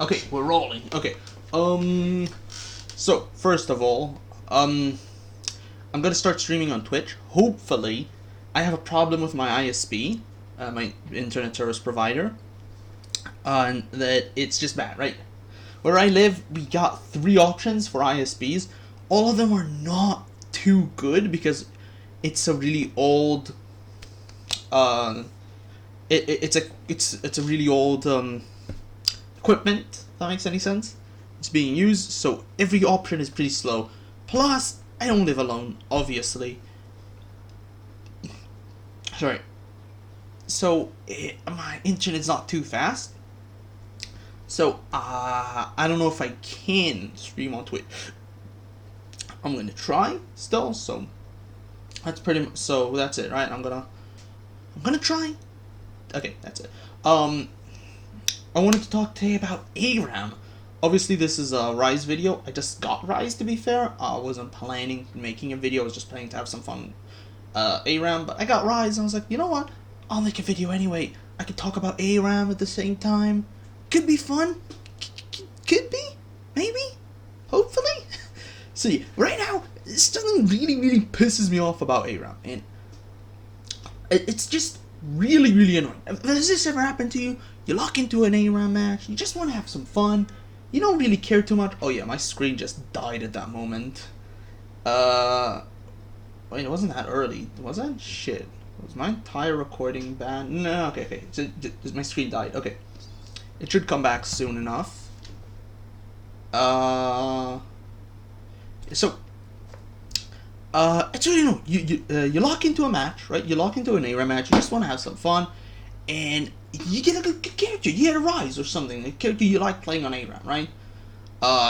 Okay, we're rolling. Okay. So first of all, I'm gonna start streaming on Twitch. Hopefully, I have a problem with my ISP, my internet service provider, and that it's just bad, right? Where I live, we got 3 options for ISPs. All of them are not too good because it's a really old. It's a really old equipment. If that makes any sense. It's being used, so every option is pretty slow. Plus, I don't live alone, obviously. Sorry. So my internet's not too fast. So I don't know if I can stream on Twitch. I'm gonna try still. So that's pretty much. So that's it, right? I'm gonna try. Okay, that's it. I wanted to talk today about aram. Obviously, this is a ryze video. I just got ryze, to be fair. I wasn't planning making a video. I was just planning to have some fun aram, but I got ryze, and I was like, you know what? I'll make a video anyway. I could talk about aram at the same time. Could be fun. Could be. Maybe. Hopefully. So yeah, right now, something really pisses me off about aram, and it's just really annoying. Has this ever happened to you? You lock into an aram match, you just want to have some fun, you don't really care too much. Oh yeah, my screen just died at that moment. Wait, it wasn't that early, was it? Shit. Was my entire recording bad? No, okay. My screen died, okay. It should come back soon enough. So it's really no. You lock into a match, right? You lock into an aram match. You just want to have some fun, and you get a good character. You get a ryze or something, a character you like playing on aram, right?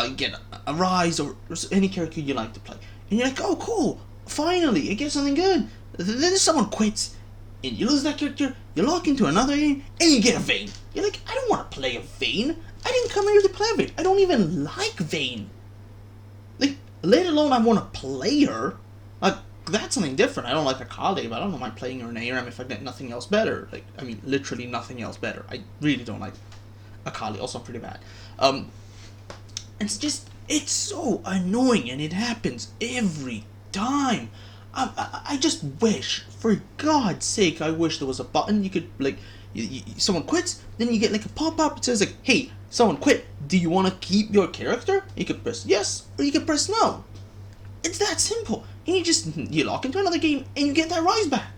You get a ryze or any character you like to play, and you're like, oh cool, finally, I get something good. Then someone quits, and you lose that character. You lock into another game, and you get a Vayne. You're like, I don't want to play a Vayne. I didn't come here to play a Vayne. I don't even like Vayne. Like, let alone I want to play her. Like, that's something different. I don't like Akali, but I don't mind playing her in aram if I get nothing else better. Like, I mean, literally nothing else better. I really don't like Akali. Also, I'm pretty bad. It's just, it's so annoying, and it happens every time. I just wish, for God's sake, I wish there was a button you could, like, someone quits, then you get, like, a pop-up that says, like, hey, someone quit, do you want to keep your character? You could press yes, or you could press no. It's that simple. And you lock into another game, and you get that ryze back.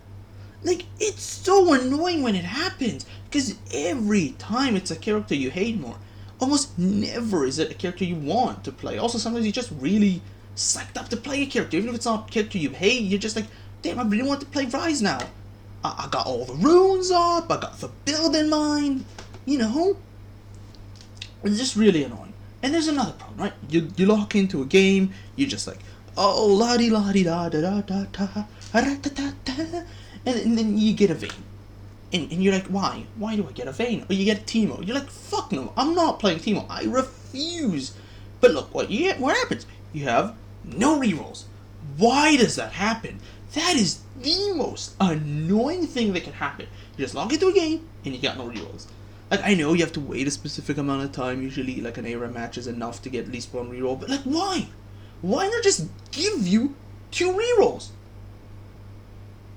Like, it's so annoying when it happens, because every time it's a character you hate more. Almost never is it a character you want to play. Also, sometimes you just really psyched up to play a character. Even if it's not a character you hate, you're just like, damn, I really want to play ryze now. I got all the runes up, I got the build in mind, you know? It's just really annoying. And there's another problem, right? You lock into a game, you're just like, oh, la-di-la-di-da-da-da-da-da, and then you get a Vayne. And you're like, why? Why do I get a Vayne? Or you get a Teemo. You're like, fuck no, I'm not playing Teemo. I refuse. But look, what happens? You have no rerolls. Why does that happen? That is the most annoying thing that can happen. You just log into a game, and you got no rerolls. Like, I know you have to wait a specific amount of time. Usually, like, an aram match is enough to get at least 1 reroll. But, like, why? Why not just give you 2 rerolls?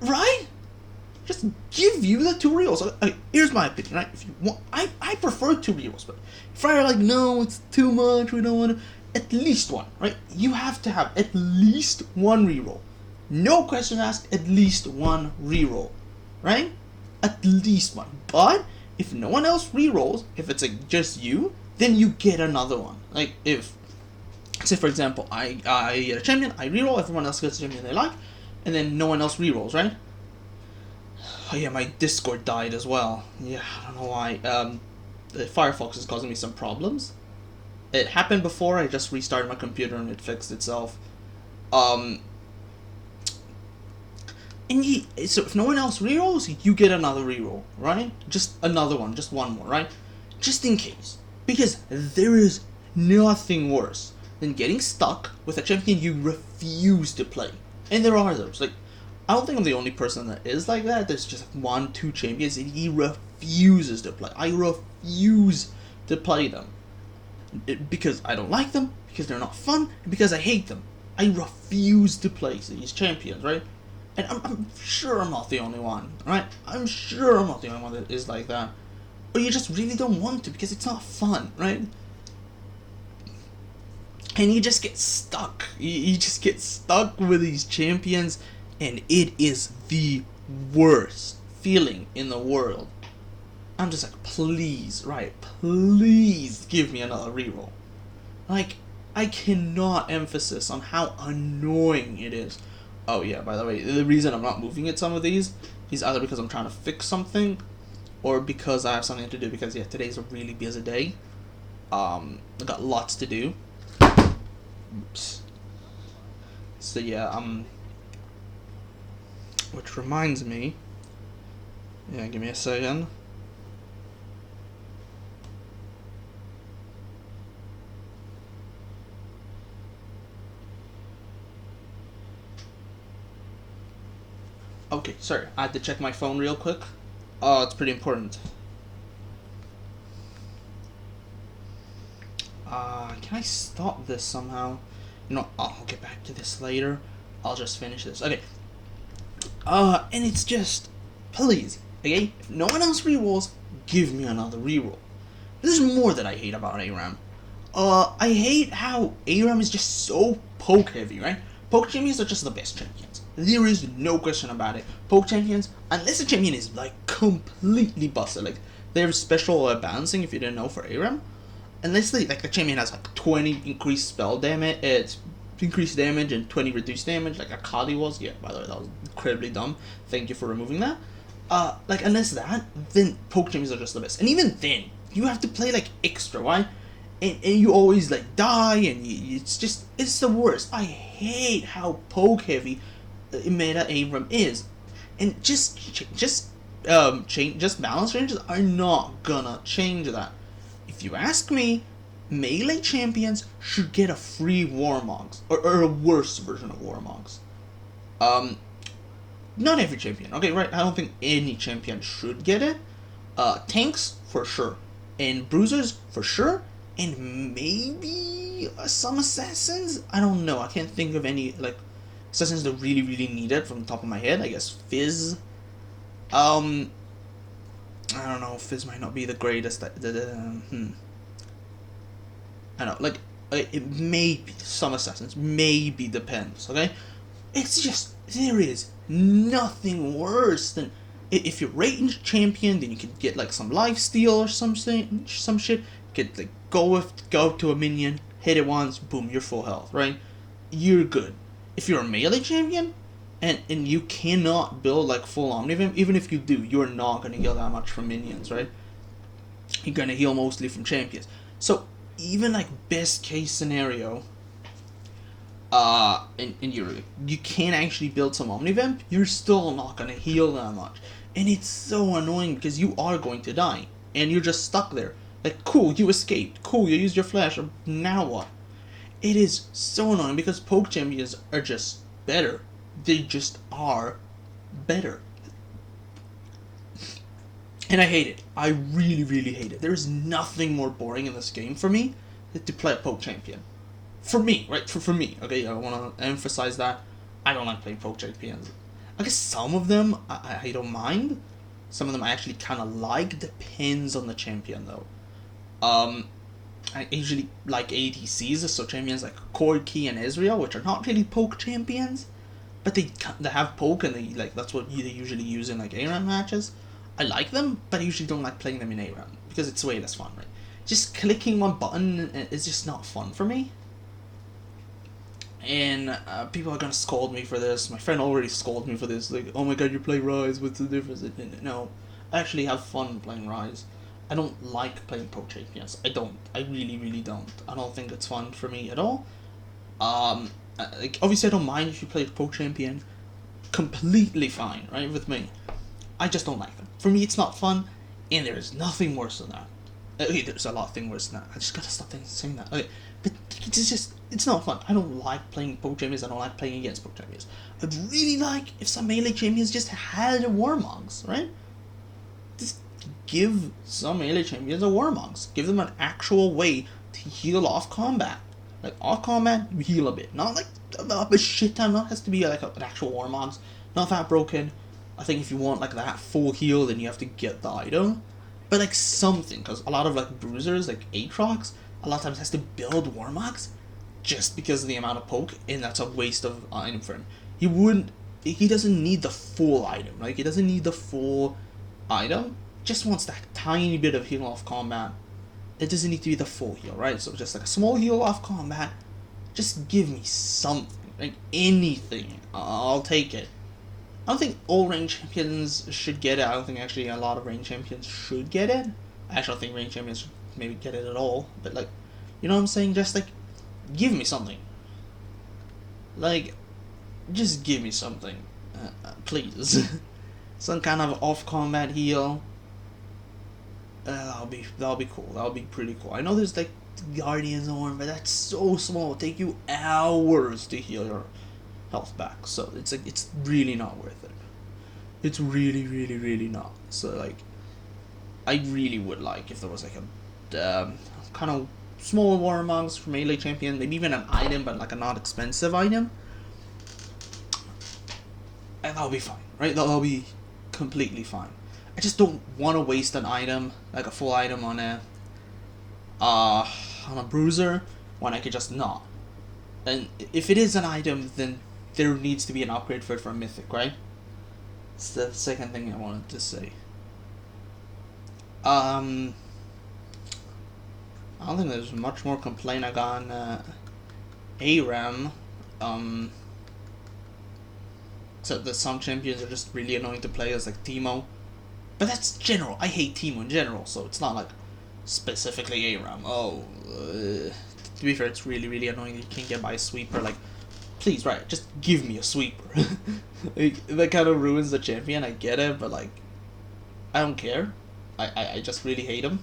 Right? Just give you the 2 rerolls. Here's my opinion, right? If you want, I prefer 2 rerolls, but if you're like, no, it's too much, we don't want to, at least 1, right? You have to have at least 1 reroll. No question asked, at least 1 reroll, right? At least 1. But if no one else rerolls, if it's like just you, then you get another one. Like, if, say for example, I get a champion, I reroll, everyone else gets a champion they like, and then no one else rerolls, right? Oh yeah, my Discord died as well. Yeah, I don't know why. Firefox is causing me some problems. It happened before, I just restarted my computer and it fixed itself. So if no one else rerolls, you get another reroll, right? Just another one, just 1 more, right? Just in case. Because there is nothing worse than getting stuck with a champion you refuse to play. And there are those, like, I don't think I'm the only person that is like that. There's just 1, 2 champions and he refuses to play. I refuse to play them. because I don't like them, because they're not fun, and because I hate them. I refuse to play these champions, right? And I'm sure I'm not the only one, right? I'm sure I'm not the only one that is like that. Or you just really don't want to because it's not fun, right? And you just get stuck. You just get stuck with these champions, and it is the worst feeling in the world. I'm just like, please, right? Please give me another reroll. Like, I cannot emphasize on how annoying it is. Oh yeah, by the way, the reason I'm not moving at some of these is either because I'm trying to fix something, or because I have something to do. Because yeah, today's a really busy day. I got lots to do. Oops. So yeah, which reminds me. Yeah, give me a second. Okay, sorry, I had to check my phone real quick. Oh, it's pretty important. Can I stop this somehow? No, I'll get back to this later. I'll just finish this. Okay. And it's just, please, okay? If no one else rerolls, give me another reroll. There's more that I hate about aram. I hate how aram is just so poke heavy, right? Poke champions are just the best champions. There is no question about it. Poke champions, unless the champion is like completely busted, like they have special balancing if you didn't know for aram. Unless the champion has like 20 increased spell damage, it's increased damage and 20 reduced damage, like Akali was. Yeah, by the way, that was incredibly dumb. Thank you for removing that. Unless that, then poke champions are just the best. And even then, you have to play like extra, right? And you always like die, and it's the worst. I hate how poke heavy meta aram is, and just balance changes are not gonna change that. If you ask me, melee champions should get a free Warmogs, or a worse version of Warmogs. Not every champion, okay, right? I don't think any champion should get it. Tanks for sure, and bruisers for sure, and maybe some assassins. I don't know. I can't think of any like assassins that really need it from the top of my head. I guess Fizz. I don't know. Fizz might not be the greatest. I know. Like it may be some assassins. Maybe depends. Okay. It's just there is nothing worse than if you're ranged champion, then you can get like some lifesteal or some shit. Get like go to a minion, hit it once, boom, you're full health, right? You're good. If you're a melee champion, and you cannot build like full omnivamp, even if you do, you're not gonna heal that much from minions, right? You're gonna heal mostly from champions. So even like best case scenario, and you can't actually build some omnivamp, you're still not gonna heal that much, and it's so annoying because you are going to die, and you're just stuck there. Like, cool, you escaped. Cool, you used your flash. Now what? It is so annoying because poke champions are just better. They just are better. And I hate it. I really hate it. There is nothing more boring in this game for me than to play a poke champion. For me, right? For me. Okay, I want to emphasize that. I don't like playing poke champions. I guess some of them I don't mind. Some of them I actually kind of like. Depends on the champion, though. I usually like ADCs, so champions like Corki and Ezreal, which are not really poke champions, but they have poke, and that's what they usually use in like aram matches. I like them, but I usually don't like playing them in aram because it's way less fun, right? Just clicking one button is just not fun for me. And people are gonna scold me for this. My friend already scolded me for this. Like, oh my god, you play Ryze. What's the difference? No, I actually have fun playing Ryze. I don't like playing poke champions. I don't. I really don't. I don't think it's fun for me at all. Like, obviously I don't mind if you play poke champion. Completely fine, right, with me. I just don't like them. For me, it's not fun, and there is nothing worse than that. Okay, there's a lot of things worse than that. I just gotta stop saying that. Okay, but it's not fun. I don't like playing poke champions. I don't like playing against poke champions. I'd really like if some melee champions just had Warmogs, right? Just give some melee champions a Warmogs. Give them an actual way to heal off combat. Like off combat, you heal a bit, not like a shit ton. Not has to be like an actual warmogs. Not that broken. I think if you want like that full heal, then you have to get the item. But like something, because a lot of like bruisers, like Aatrox, a lot of times has to build warmogs just because of the amount of poke, and that's a waste of item for him. He doesn't need the full item, like he doesn't need the full item. Just wants that tiny bit of heal off combat. It doesn't need to be the full heal, right? So just like a small heal off combat. Just give me something, like anything. I'll take it. I don't think all range champions should get it. I don't think actually a lot of range champions should get it. I actually don't think range champions should maybe get it at all. But like, you know what I'm saying? Just like, give me something. Like, just give me something, please. Some kind of off combat heal. That'll be cool. That'll be pretty cool. I know there's like Guardian's Horn, but that's so small. It'll take you hours to heal your health back, so it's like it's really not worth it. It's really not. So like, I really would like if there was like a kind of small warmogs for melee champion, maybe even an item, but like a not expensive item, and that'll be fine, right? That'll be completely fine. I just don't want to waste an item, like a full item on a bruiser when I could just not. And if it is an item, then there needs to be an upgrade for it for a mythic, right? It's the second thing I wanted to say. I don't think there's much more complaint I got on aram. Except that some champions are just really annoying to play as, like Teemo. But that's general. I hate Teemo in general, so it's not like specifically aram. To be fair, it's really annoying that you can't get by a sweeper. Like, please, right, just give me a sweeper. Like, that kind of ruins the champion, I get it, but like, I don't care. I just really hate him.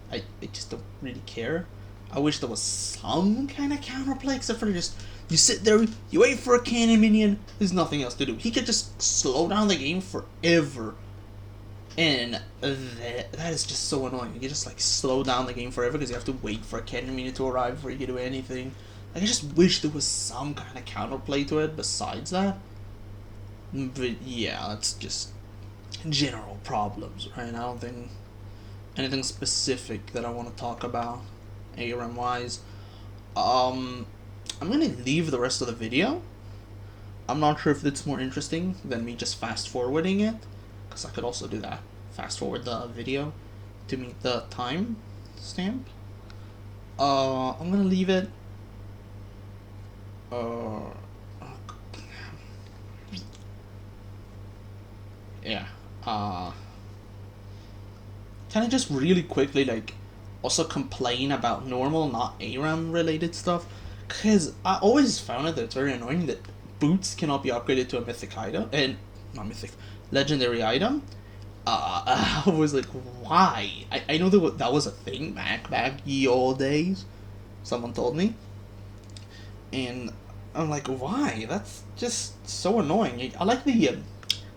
I just don't really care. I wish there was some kind of counterplay, except for just, you sit there, you wait for a cannon minion, there's nothing else to do. He could just slow down the game forever. And that is just so annoying. You just like slow down the game forever because you have to wait for a cannon minion to arrive before you can do anything. Like, I just wish there was some kind of counterplay to it besides that. But yeah, that's just general problems, right? I don't think anything specific that I want to talk about ARM wise. I'm gonna leave the rest of the video. I'm not sure if it's more interesting than me just fast forwarding it, because I could also do that. Fast forward the video to meet the time stamp. I'm gonna leave it. Yeah. Can I just really quickly like also complain about normal, not ARAM related stuff? Because I always found it that it's very annoying that boots cannot be upgraded to a mythic item, and not mythic, legendary item. I was like, why? I know that was a thing back ye old days. Someone told me, and I'm like, why? That's just so annoying. I like the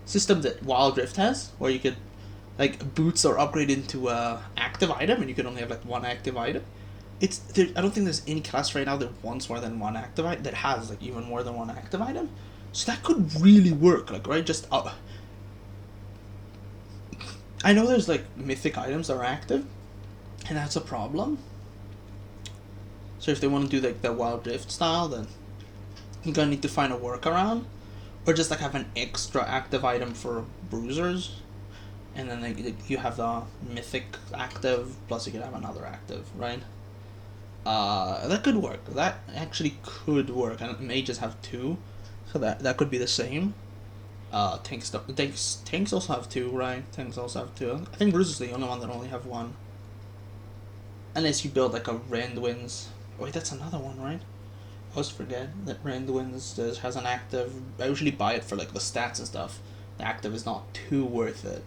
system that Wild Rift has, where you could, like, boots are upgraded into a active item, and you can only have like one active item. I don't think there's any class right now that wants more than one active item, that has like even more than one active item. So that could really work, like, right? Just I know there's like mythic items that are active, and that's a problem. So if they want to do like the Wild Rift style, then you're gonna need to find a workaround, or just like have an extra active item for bruisers, and then like, you have the mythic active plus you could have another active, right? That could work. That actually could work, and it may just have two, so that could be the same. Tanks also have two, right? Tanks also have two. I think Bruiser's the only one that only have one. Unless you build like a Randwin's. Wait, that's another one, right? I always forget that Randwin's has an active. I usually buy it for like the stats and stuff. The active is not too worth it.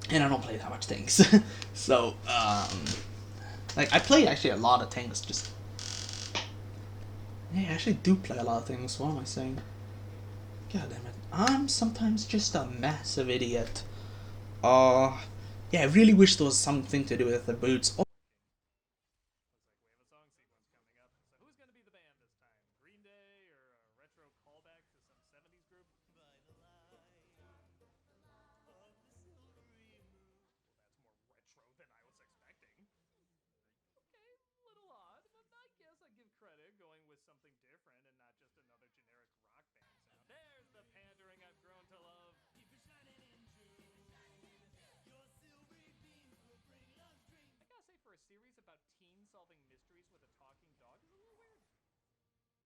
And I don't play that much tanks. So, like, I play actually a lot of tanks, just... Yeah, I actually do play a lot of things, what am I saying? God damn it. I'm sometimes just a massive idiot. Yeah, I really wish there was something to do with the boots. something different and not just another generic rock band sound. There's the pandering I've grown to love. I gotta say, for a series about teens solving mysteries with a talking dog is a little weird.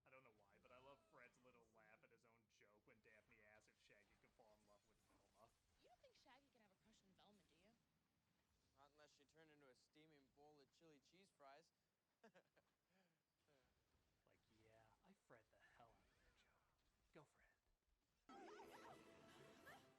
I don't know why, but I love Fred's little laugh at his own joke when Daphne asks if Shaggy could fall in love with Velma. You don't think Shaggy can have a crush on Velma, do you? Not unless she turned into a steaming bowl of chili cheese fries. Like, yeah, I Fred the hell out of that joke. Go, Fred. They come across the lake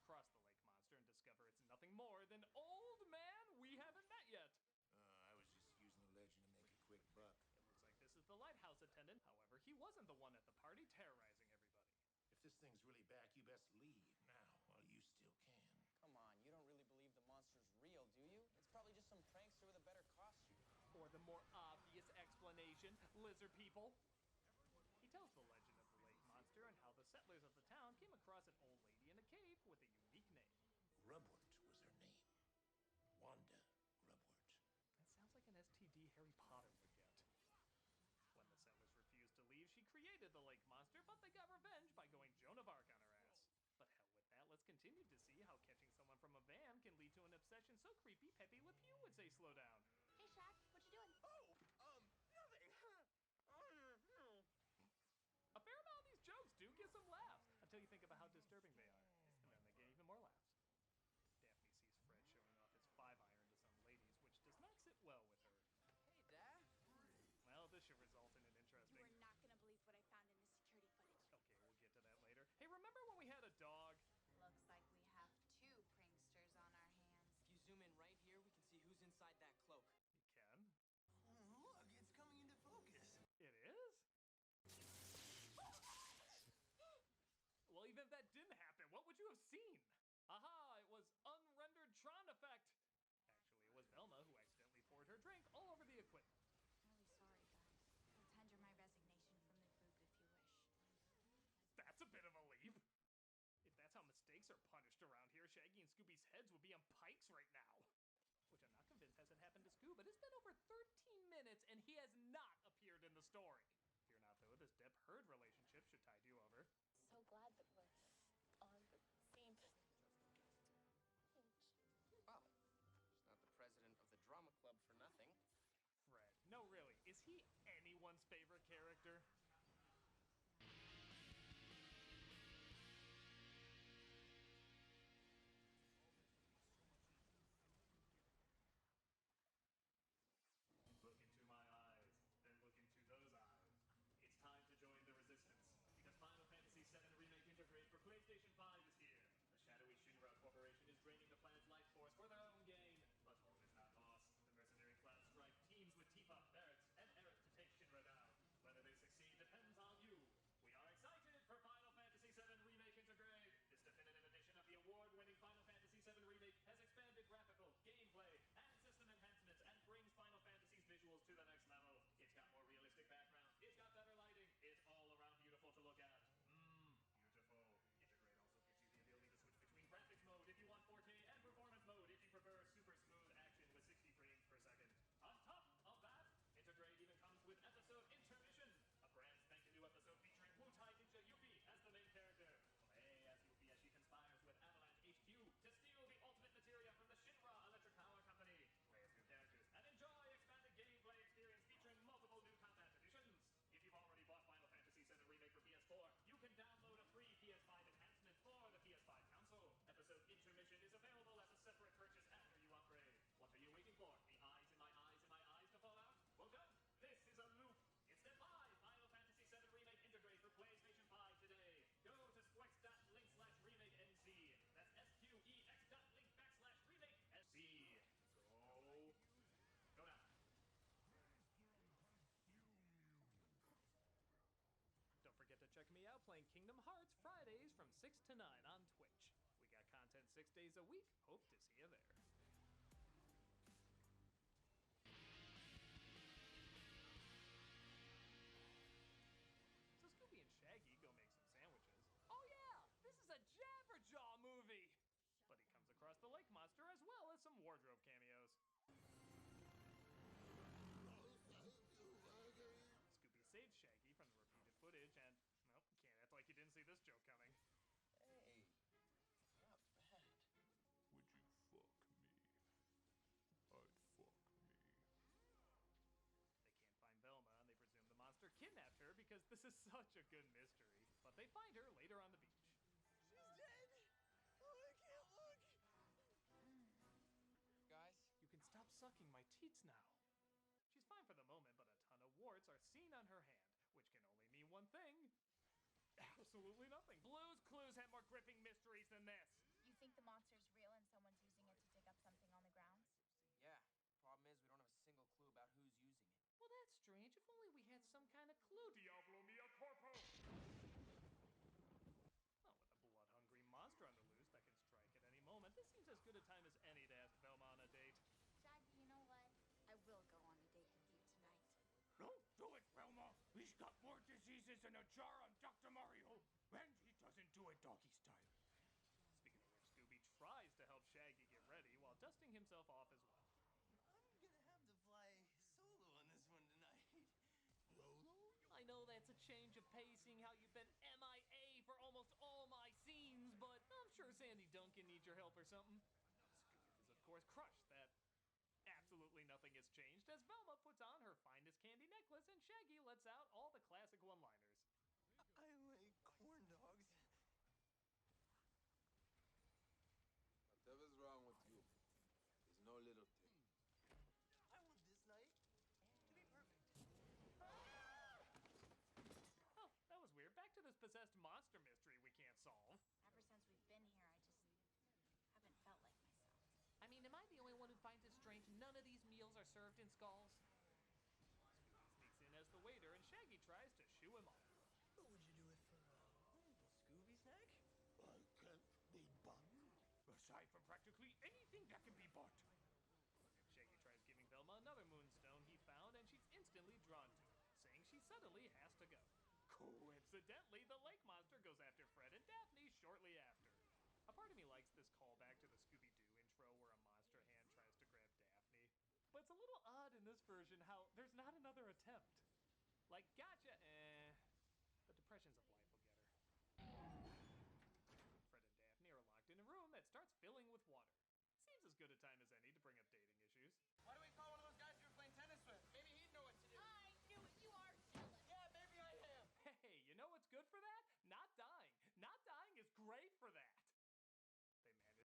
monster and discover it's nothing more than old man we haven't met yet. I was just using the legend to make a quick buck. It looks like this is the lighthouse attendant. However, he wasn't the one at the party terrorizing everybody. If this thing's really back, you best leave now while you still can. Come on, you don't really believe the monster's real, do you? It's probably just some prankster with a better costume. Or the more obvious explanation, lizard people. He tells the legend of the lake monster and how the settlers of the town came across an old lady in a cave with a unique name. Grubwort was her name. Wanda Grubwort. That sounds like an STD Harry Potter would get. When the settlers refused to leave, she created the lake monster, but they got revenge by going Joan of Arc on her ass. But hell with that, let's continue to see how catching someone from a van can lead to an obsession so creepy Pepe Le Pew would say slow down. Hey, Shaq, what you doing? Nothing. A fair amount of these jokes do get some laughs, until you think about how disturbing they are, and then they get even more laughs. Daphne sees Fred showing off his 5-iron to some ladies, which does not sit well with her. Hey, Dad. Well, this should result in an interesting... You are not gonna believe what I found in the security footage. Okay, we'll get to that later. Hey, remember when we had a dog? Looks like we have 2 pranksters on our hands. If you zoom in right here, we can see who's inside that cloak. You can? Oh, look, it's coming into focus. It is? Well, even if that didn't happen, what would you have seen? Aha, it was unrendered Tron effect. Actually, it was Velma who accidentally poured her drink all over the equipment. I'm really sorry, guys. I'll tender my resignation from the group if you wish. That's a bit of a leap. If that's how mistakes are punished around here, Shaggy and Scooby's heads would be on pikes right now. Which I'm not convinced hasn't happened to Scoob, but it's been over 13 minutes and he has not appeared in the story. Fear not, though, this Depp-Heard relationship should tide you over. So glad that we're on the same page. Well, she's not the president of the drama club for nothing. Fred. No, really, is he anyone's favorite character? Look into my eyes, then look into those eyes. It's time to join the resistance, because Final Fantasy VII Remake Intergrade for PlayStation 5 is here. The shadowy Shinra Corporation is draining the planet's life force for their own gain. But hope is not lost. The mercenary Cloud Strike teams with Tifa, Barrett, and Eric to take Shinra down. Whether they succeed depends on you. We are excited for Final Fantasy VII Remake Intergrade. This definitive edition of the award-winning Final Fantasy VII Remake has expanded graphical, gameplay, and system enhancements and brings Final Fantasy's visuals to the next level. It's got more realistic backgrounds, it's got better lighting, it's all around beautiful to look at. Beautiful. Intergrade also gives you the ability to switch between graphics mode if you want 4K and performance mode if you prefer super smooth action with 60 frames per second. On top of that, Intergrade even comes with episode Intermission, a brand spanking new episode featuring Wu-Tai Ninja Yuffie as the main character. Play as Yuffie as she conspires with Avalanche HQ to steal the ultimate materia from the Shinra Electric Power Company. Play as new characters and enjoy expanded gameplay experience featuring multiple new combat editions. If you've already bought Final Fantasy VII Remake for PS4, you can download a free PS5 enhancement for the PS5 console. Episode Intermission is available as a separate purchase after you upgrade. What are you waiting for? The eyes in my eyes in my eyes to fall out? Well done! This is a loop! Instant buy Final Fantasy VII Remake Intergrade for PlayStation 5 today. Go to squex.link/remake-nc. That's SQEX.link/remake-nc. Go now. Don't forget to check me out playing Kingdom Hearts Fridays from 6 to 9 on Twitch. We got content 6 days a week. Hope to see you there. So Scooby and Shaggy go make some sandwiches. Oh yeah, this is a Jabberjaw movie! But he comes across the lake monster as well as some wardrobe cameos. Scooby saves Shaggy This is such a good mystery. But they find her later on the beach. She's dead. Oh, I can't look. Guys, You can stop sucking my teats now. She's fine for the moment, but a ton of warts are seen on her hand, which can only mean one thing. Absolutely nothing. Blue's Clues had more gripping mysteries than this. You think the monster's real and someone's using it to dig up something on the grounds? yeah. Problem is, we don't have a single clue about who's using it. Well, that's strange. If only we had some kind of clue. Diablo mia corpo! Well, with a blood-hungry monster on the loose that can strike at any moment, this seems as good a time as any to ask Velma on a date. Shaggy, you know what? I will go on a date with you tonight. Don't do it, Velma. He's got more diseases than a jar on Dr. Mario. And he doesn't do it doggy style. Speaking of which, Scooby tries to help Shaggy get ready while dusting himself off as well. I'm gonna have to fly solo on this one tonight. I know that's a change of pace, seeing how you've been MIA for almost all my scenes, but I'm sure Sandy Duncan needs your help or something. Scooby is, of course, crushed that absolutely nothing has changed as Velma puts on her finest candy necklace and Shaggy lets out all the classic one-liners. I like corn dogs. Whatever's wrong with you is no little thing. I want this night to be perfect. Oh, that was weird. Back to this possessed monster mystery we can't solve. Ever since we've been here, I just haven't felt like myself. I mean, am I the only one who finds it strange none of these meals are served in skulls? Scooby sneaks in as the waiter and Shaggy tries to shoo him off. What would you do it for a Scooby snack? I can't be bought. Aside from practically anything that can be bought. Shaggy tries giving Velma another moonstone he found, and she's instantly drawn to it, saying she suddenly has to go. Coincidentally, the lake monster goes after Fred and Daphne shortly after. A part of me likes this callback to the Scooby-Doo intro where a monster hand tries to grab Daphne. But it's a little odd in this version how there's not another attempt. Like, gotcha, the depressions of life will get her. Fred and Daphne are locked in a room that starts filling with water.